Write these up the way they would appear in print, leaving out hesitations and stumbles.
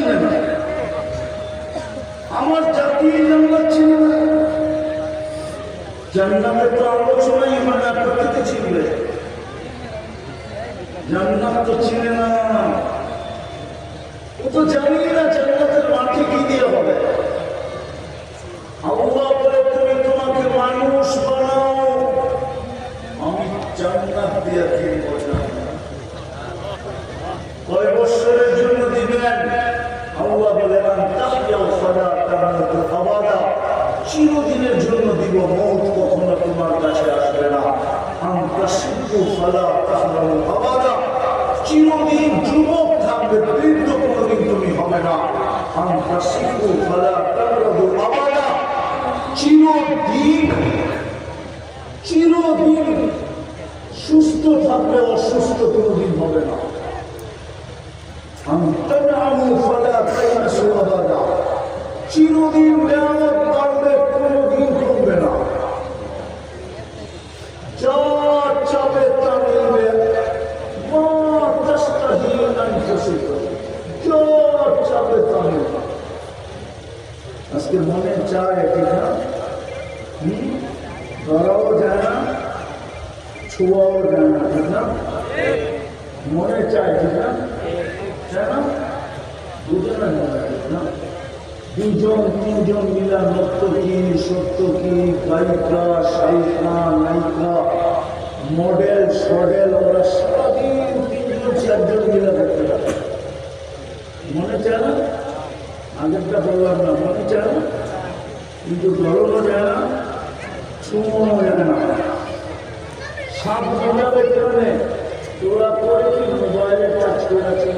চিনে না, আমার জাতি জান্নাত চিনে না। জান্নাতের তো আলোচনাই হয় না, প্রকৃতি চিনবে, জান্নাত তো চিনে না। ও তো জানি না জান্নাতের মাটি কি দিয়ে হবে। আল্লাহ বলে তুমি তোমাকে মানুষ বানাও, আমি জান্নাত দিয়ে কিনব। কয় বছরের জন্য দিবেন? আল্লাহ বলেন চিরদিনের জন্য দিব, মৌত কখনো তোমার কাছে আসবে না। চিরদিন যুবক থাকবে, বৃদ্ধ কোনদিন তুমি হবে না। চিরদিন চিরদিন সুস্থ থাকবে, অসুস্থ কোনদিন হবে না। চিরদিন নিয়ামত বাড়বে, কোনদিন কমবে না। যা চাবে তা মিলবে, যা চাবে তা মিলবে। আজকে মনে চায় ঠিক না, ধরাও যায় না, ছোঁয়াও যায় না, ঠিক না? মনে চায় ঠিক না, চায় না, বুঝে না, ঠিক না? দুজন তিনজন মিলা নর্তকী, সত্যকী, গায়িকা, সাহিকা, নায়িকা, মডেল, সডেল, ওরা সারাদিন তিনজন চারজন মিলা করতে পারে। মনে চায় না? আগেরটা বললাম না, মনে চায় না, কিন্তু ধরনও যায় না, ছুঁয়ানো যায় না। সাপ বোঝাবে কেমনে? তোরা করে কি মোবাইলে টাচ করে আছে?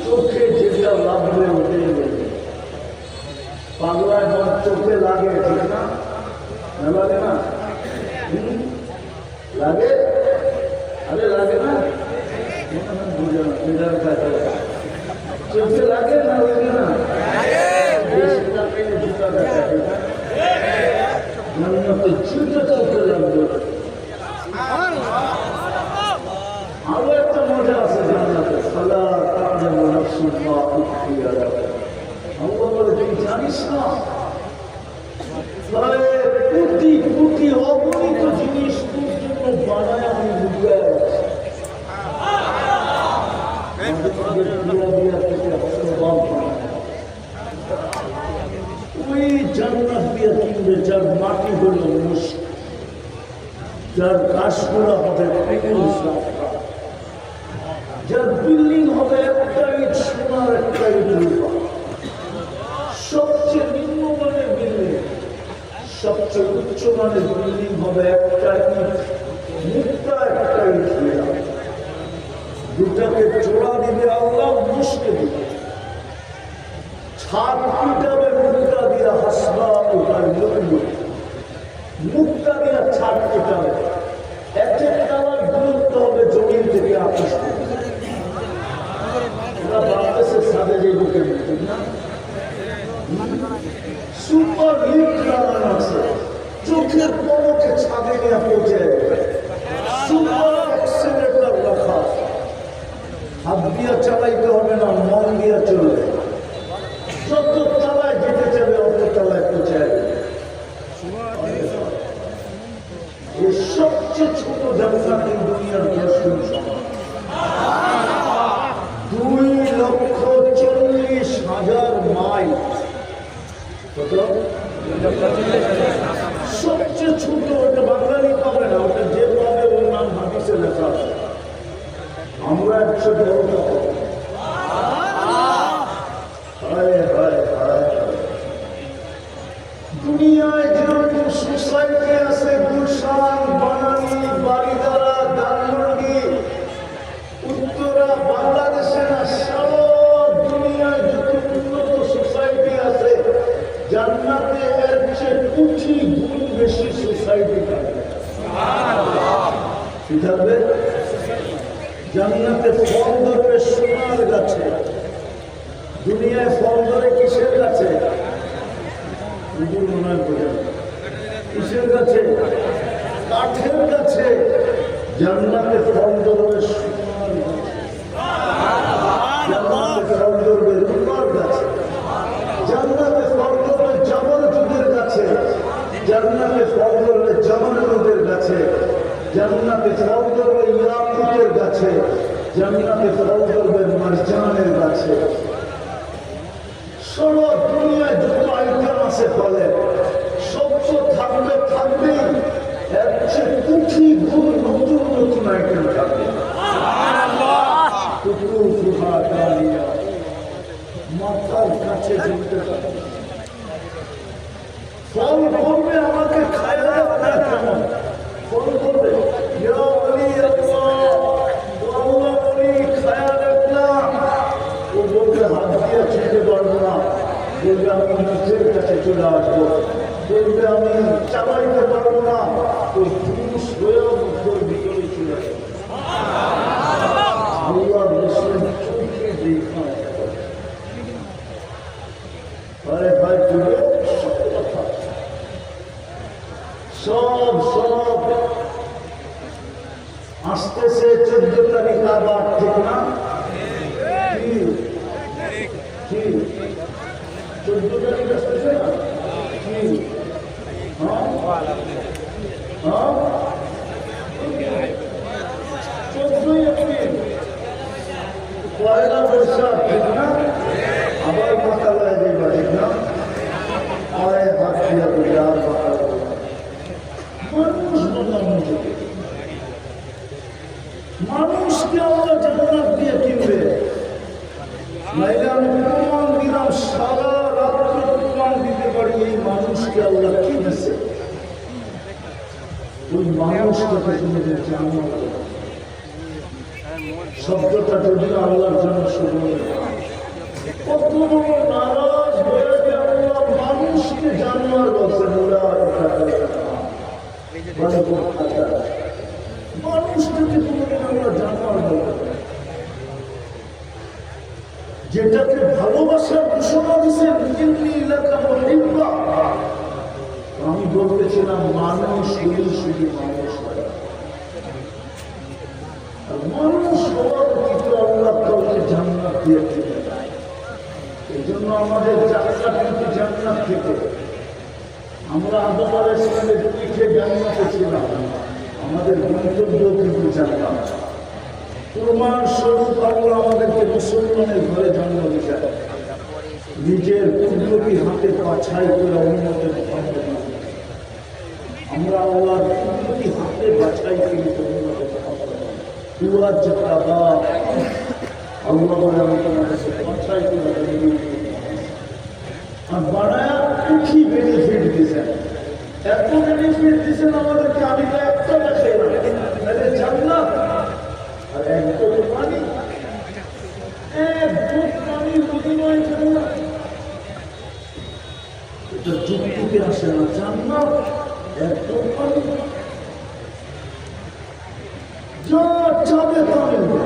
চোখে যেটা লাগবে ওটাই বলবে। পাগলায় মন চোখে লাগে, ঠিক না? লাগে না? লাগে? আরে লাগে না? চোখে লাগে না, লাগে না? জুতো চোখে লাগবে। আরো একটা মজা আছে জান্নাতে, সালা তাআলামু নাফসুন মা উখফিয়া লাহুম। আল্লাহ বলে তুই জানিস না, কোটি কোটি অগণিত জিনিস তোর জন্য বানায় আমি লুকিয়ে রাখছি। ওই জান্নাত দিয়ে কিনবে যার মাটি হল মুস্ক, যার গাছগুলো হবে যার বিল্ডিং হবে একটা ইট সোনার, একটা ইট রূপা। সবচেয়ে নিম্নমানের বিল্ডিং, সবচেয়ে উচ্চমানের বিল্ডিং হবে একটা ইট মুক্তা, একটা ইট রূপা। দুটাকে জোড়া দিবে আল্লাহ, মুশকে দিবে। ছাদ পিটাবে মুক্তা দিয়া, হাসবা ওটার লুকলু, মুক্তা দিয়া ছাদ পিটাবে। এক তালার দূরত্ব হবে জমিন থেকে আকাশ থেকে। বাংলাদেশের ছাদে যে ঢুকে ঠিক না, সুপার লিফট লাগানো আছে, চোখের পলকে ছাদে নিয়ে পৌঁছে যাবে। সুপার অ্যাক্সিলেটর রাখা, হাত দিয়া চালাইতে হবে না, মন দিয়া চলবে। যত তালায় যেতে চাবে অত তালায় পৌঁছে যাবে। এই সবচেয়ে ছোট জান্নাত এই দুনিয়ার 10 গুণ সমান। 2,40,000 মাইল। কত? সবচেয়ে ছোট, ওটা বাঙালি পাবে না, ওটা যে পাবে ওর নাম হাদিসে লেখা আছে। আমরা একশো বড় পাবো। দুনিয়ায় যেরকম সোসাইটি আছে, গুলশান, বানানি, বারিদারা, ধানমন্ডি, উত্তরা, বাংলাদেশে না, সারা দুনিয়ায় যত উন্নত সোসাইটি আছে, যার কোটি গুণ বেশি সোসাইটি থাকবে। কি থাকবে? জান্নাতে ফল ধরবে সোনার গাছে, দুনিয়ায় ফল ধরে কিসের গাছে? মনে হয় বোঝা কিসের গাছে? কাঠের গাছে। জান্নাতে ফল ধরবে সোনার গাছে, জান্নাতে ফল ধরবে রূপার গাছে, জান্নাতে ফল ধরবে জাবর যুগের গাছে, জান্নাতে ফল ধরবে জামানুদের গাছে, জান্নাতে ফল ধরবে ইয়াকুতের গাছে, জান্নাতে ফল ধরবে মারজানের গাছে। সারা দুনিয়ায় যত আইটেম আছে ফলের সব তো থাকবে, থাকবেই। এর চেয়ে কোটি গুণ নতুন নতুন আইটেম থাকবে। মাথার কাছে জমতে থাকবে। ফল করবে আমাকে খায় না কেমন? ফল করবে ও বলবে হাত দিয়ে ছুটতে পারবো না, বলবে আমি নিজের কাছে চলে আসবো, বলবে আমি চালাইতে পারবো না, ওই পুরুষ হয়েও তোর ভিতরে চলে আসবে। আল্লাহ রসুল চোখে দেখা। আরে ভাই তুলে সব সব আসতেছে 14 তারিখ আবার, ঠিক না? কি 14 তারিখ আসতেছে না? কি 14ই এপ্রিল পয়লা বৈশাখ, ঠিক না? আবার কথা বলা যাইবা, ঠিক না? আরে হাত দিয়া বিরাট মানুষ বললাম, মানুষকে আমরা জান্নাত দিয়ে কিনবে। নাইলে আমি প্রমাণ দিলাম, সারা রাত্রে প্রমাণ দিতে পারি এই মানুষকে আল্লাহ কিনেছে। ওই মানুষটাকে তুমি জান্নাত শব্দটা যদি আল্লাহর জন্য শুরু হয়, কত বড় নারাজ হয়ে যে আল্লাহ মানুষকে জান্নাত বলছেন। মানুষটাকে কোনোদিন আমরা জান্নাত বলবো, যেটাকে ভালোবাসার ঘোষণা দিচ্ছেন। আমি বলতেছিলাম মানুষ শুধু মানুষ হয়, মানুষ হওয়ার কিন্তু আল্লাহ কাউকে জান্নাত দিয়েছে। এই জন্য আমাদের যাত্রা কিন্তু জান্নাত থেকে। আমরা আদম আলাইহিস সালামের পিঠে জান্নাতে ছিলাম, আমাদের গন্তব্য কিন্তু জান্নাত। প্রমাণ স্বরূপ আল্লাহ আমাদেরকে মুসলমানের ঘরে জন্ম দিয়েছেন, নিজের কুদরতি হাতে বাছাই করে উন্নতের। আমরা আল্লাহর কুদরতি হাতে বাছাই করে পুরা যেটা আল্লাহ বলে আমি তোমাদেরকে বাছাই করে আর বানায় কি বেনিফিট দিয়েছেন, এত বেনিফিট দিয়েছেন আমাদেরকে। আমি তো একটা দেখাই না, জান্নাত আর এক বোতল পানি, এক বোতল পানির বিনিময়ে জান্নাত। এটা যুক্তিতে আসে না। জান্নাত এক বোতল পানি, যা চাবে তা মিলবে।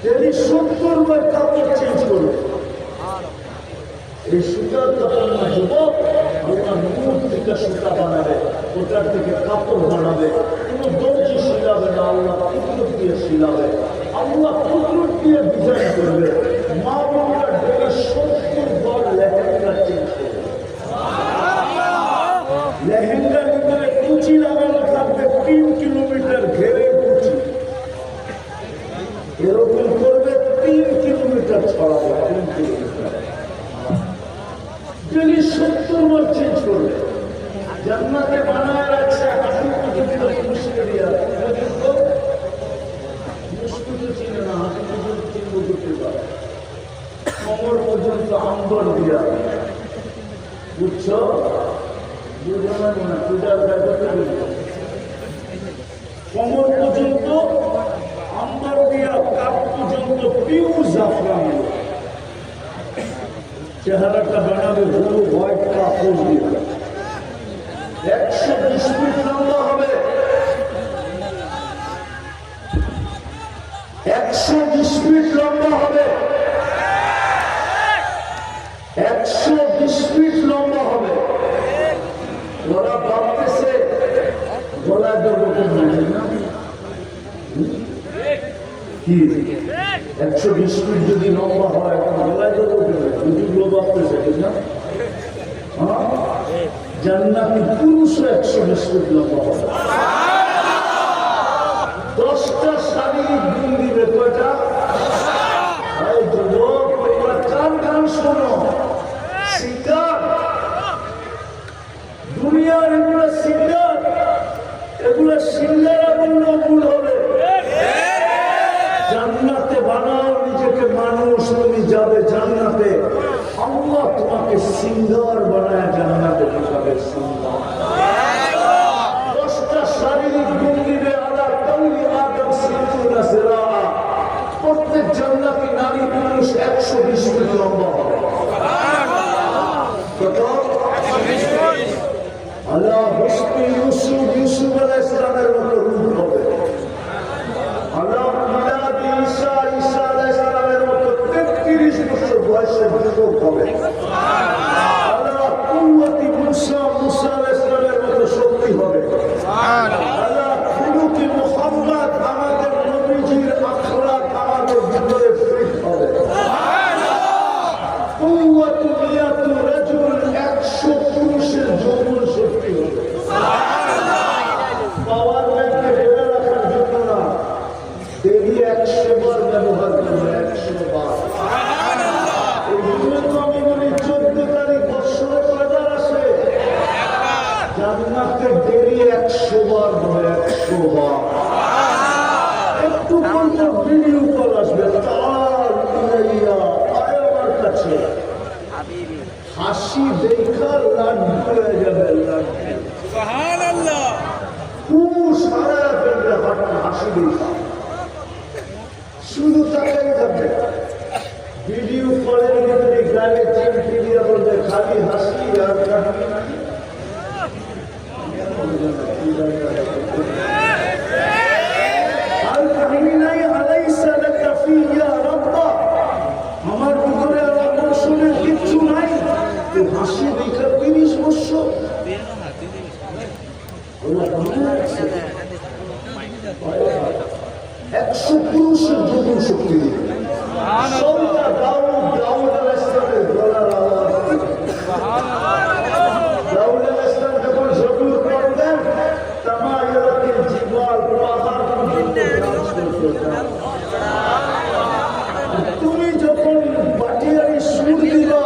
ডেলি 70 বার কাপড় চেঞ্জ করবে। এই সুতার কাপড় না যুবক, আল্লাহ নূর থেকে সুতা বানাবে, ওটার থেকে কাপড় বানাবে। কোনো দর্জি শিলাবে না, আল্লাহ কুদরত দিয়ে শিলাবে, আল্লাহ কুদরত দিয়ে ডিজাইন করবে। মা বোনরা ডেলি 70 বার লেহেঙ্গা চেঞ্জ করবে। লেহেঙ্গার ভিতরে কুচি লাগানো থাকবে 3 কিলোমিটার ঘেরের কুচি, এরকম করবে 3 কিলোমিটার ছড়াবে। 3 কিলোমিটার ডেলি 70 বার চেঞ্জ করবে। জান্নাতে বানায় রাখছে হাঁটু পর্যন্ত মুশকিল দিয়া, মুশকিল চিনে না, হাঁটু পর্যন্ত চিহ্ন করতে পারে, কোমর পর্যন্ত আম্বর দিয়া। বুঝছো? বুঝো না মনে পূজার ব্যাপারটা বুঝবো। কোমর পর্যন্ত আম্বর দিয়া, কাপ পর্যন্ত পিউ জাফরান। চেহারাটা বানাবে হলু হোয়াইট কাপড় দিয়ে, 120 ফিট লম্বা হবে, 120 ফিট লম্বা হবে, 120 ফিট লম্বা হবে। ওরা ভাবতেছে গলায় দেবো না কি 120 ফিট যদি লম্বা হয় গলায় দেবো বুঝুগুলো ভাবতেছে ঠিক না? জান্নাতি পুরুষও 120 ফিট লম্বা হবে। 10টা শারীরিক গুণ দিবে কয়টা? কান কান শোনো, সিদ্ধার দুনিয়ার এগুলো সিদ্ধার, এগুলো সিদ্ধারা বললেও ভুল হবে। জান্নাতে বানাও নিজেকে মানুষ, তুমি যাবে জান্নাতে। আল্লাহ তোমাকে সিঙ্গার বানায় জান্নাতে ঢুকাবে। সিঙ্গার 10টা শারীরিক গুণ দিবে। আল্লাহ কাউলি আদম সিদ্দুনা সিরা, প্রত্যেক জান্নাতি নারী পুরুষ 120 ফিট লম্বা হবে। কত? 120 ফিট। আল্লাহ হুসনে ইউসুফ আলাইহিস সালামের মতো রূপ হবে। আল্লাহ মিলাদ ঈসা আলাইহিস সালামের মতো 33 বছর বয়সে যুবক হবে। আল্লাহ কুওয়াতি মুসা আলাইহিস সালামের মতো শক্তি হবে। আল্লাহ খুলুকি মুহাম্মদ আমাদের নবীজির আখলাক আমাদের ভিতরে ফিট হবে। কুওয়াতু মিয়াতু রাজুল 100 পুরুষের যৌবন শক্তি হবে। পাওয়ার ব্যাংকে ঢেলে রাখার জন্য না, দেবী 100 বার ব্যবহার করবে, 100 বার। এই জন্য তো আমি বলি 14 তারিখ বৎসরে কয়বার আসে? জান্নাতে দেরি 100 বার হবে, 100 বার। একটু বলতে ভিডিও কল আসবে, তার ইলাইয়া আয় আমার কাছে, হাসি দেখা লাড্ডু হয়ে যাবে, লাড্ডু। সুবহানাল্লাহ। সারা ফেলবে হাসি দেখা, শুধু তাকাই থাকবে। ভিডিও কলের ভিতরে গালে চিমটি দিয়ে বলবে খালি হাসি আর কাহিনী নাই। আর কাহিনী নাই। আলাইসা লাকা ফিয়া রাব্বা, আমার ভিতরে আর আকর্ষণের কিচ্ছু নাই। তো হাসি দেখা 30 বছর 100 পুরুষের যৌবন শক্তি দিবে। দাউদ আলাইহিস সালামের গলার আওয়াজ, দাউদ আলাইহিস সালাম যখন জবুর করতেন তামায়াতিল জিবাল, পাহাড় পর্যন্ত ডান্স করতেন। তুমি যখন বাটিয়ারি সুর দিবা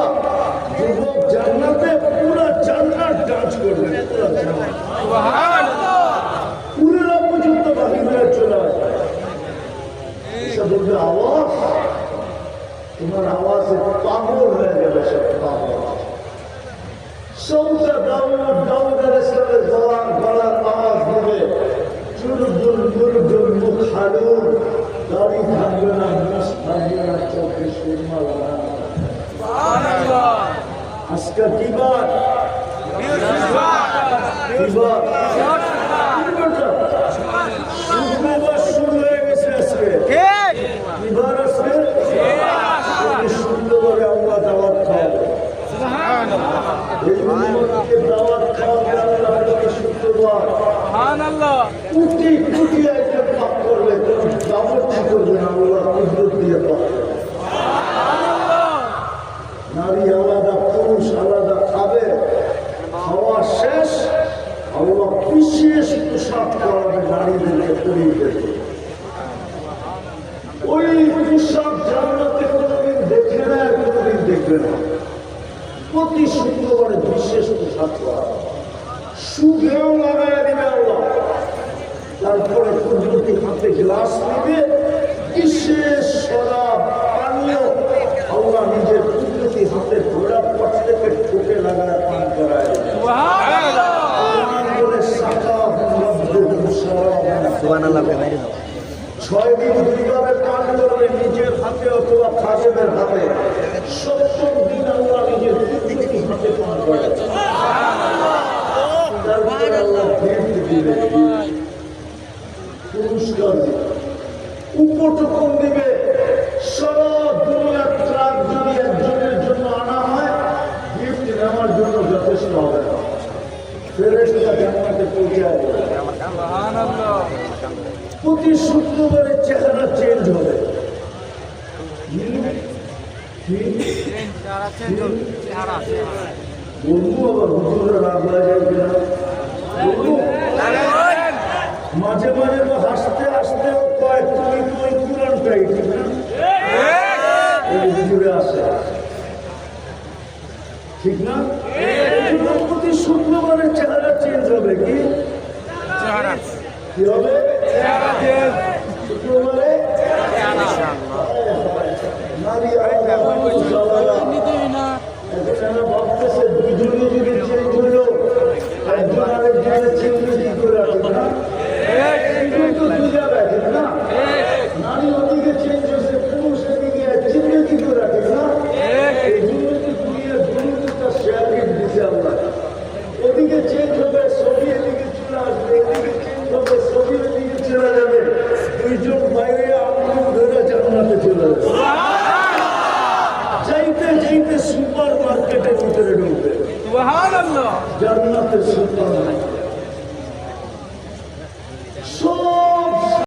যুবক জান্নাতে, পুরা জান্নাত ডান্স করবে, পুরা জান্নাত। সুবহানাল্লাহ। পুরা পর্যন্ত বাহির হয়ে চলে আসবে। এসে বলবে আওয়াজ, তোমার আওয়াজে পাগল হয়ে যাবে সব পাগল। সৌদা দাউদ আলাইহিস সালামের গলার আওয়াজ দিবে, চুরজুল মুরজুল মুখ হালুর, দাড়ি থাকবে না, মুখ থাকবে না, চোখে সুরমা লাগানো। সুবহানাল্লাহ। আজকে কি বার? শুক্রবার শুরু হয়ে গেছে আজকে। কি বার আজকে? শুক্রবারে আল্লাহ দাওয়াত খাওয়াবে। এই উম্মতকে দাওয়াত খাওয়াবে আল্লাহ শুক্রবার। কোটি কোটি আইটেম পাক করবে, কোন দাওয়াত করবে না, আল্লাহ কুদরত দিয়ে পাক করবে। নারী আলাদা, পুরুষ আলাদা খাবে। খাওয়া শেষ, আল্লাহ বিশেষ পোশাক করাবে নারীদেরকে, পরিদেরকে। ওই পোশাক জান্নাতে কোনোদিন দেখে না, কোনোদিন দেখবে না। প্রতি শুক্রবারে বিশেষ পোশাক করা, সুখেও লাগাই দিবে আল্লাহ। তারপরে কুদরতি হাতে গ্লাস নিবে, বিশেষ শরাব পানীয় আল্লাহ নিজের কুদরতি হাতে ঘোড়া পথ থেকে ঠোকে লাগায় পান করায়। ছয় দিন দুইভাবে পান করবে, নিজের হাতে অথবা খাদেমের হাতে। 70 দিন আল্লাহ নিজের কুদরতি হাতে পান করে। প্রতি শুক্রবারে চেহারা চেঞ্জ হবে। বলবো আবার হুজুরের রাগ লাগে কিনা বলবো। মাঝে মাঝে তো হাসতে হাসতে কয় তুমি তো ওই কোরআনটাই ঠিক না হুজুরে আসে ঠিক না। প্রতি শুক্রবারে চেহারা চেঞ্জ হবে কি কি হবে শুক্রবারে ভাবতেছে দুজনে যদি চেঞ্জ হইল একজন আরেকজনের চেঞ্জ কি করে রাখবে না তো দুই জায়গায় ঠিক না। নারী ওদিকে চেঞ্জ হয়েছে পুরুষ এদিকে চিন্তা কি করে রাখে না। এই দুর্নীতি দুনিয়া দুর্নীতিটা শেয়ার দিচ্ছে আমরা। ওদিকে চেঞ্জ হবে ছবি এদিকে চলে আসবে এদিকে চেঞ্জ হবে ছবি এদিকে চলে যাবে দুইজন বাইরে আগুন ধরে জান্নাতে চলে যাবে। যাইতে যাইতে সুপার মার্কেটের ভিতরে ঢুকবে জান্নাতের সুপার মার্কেট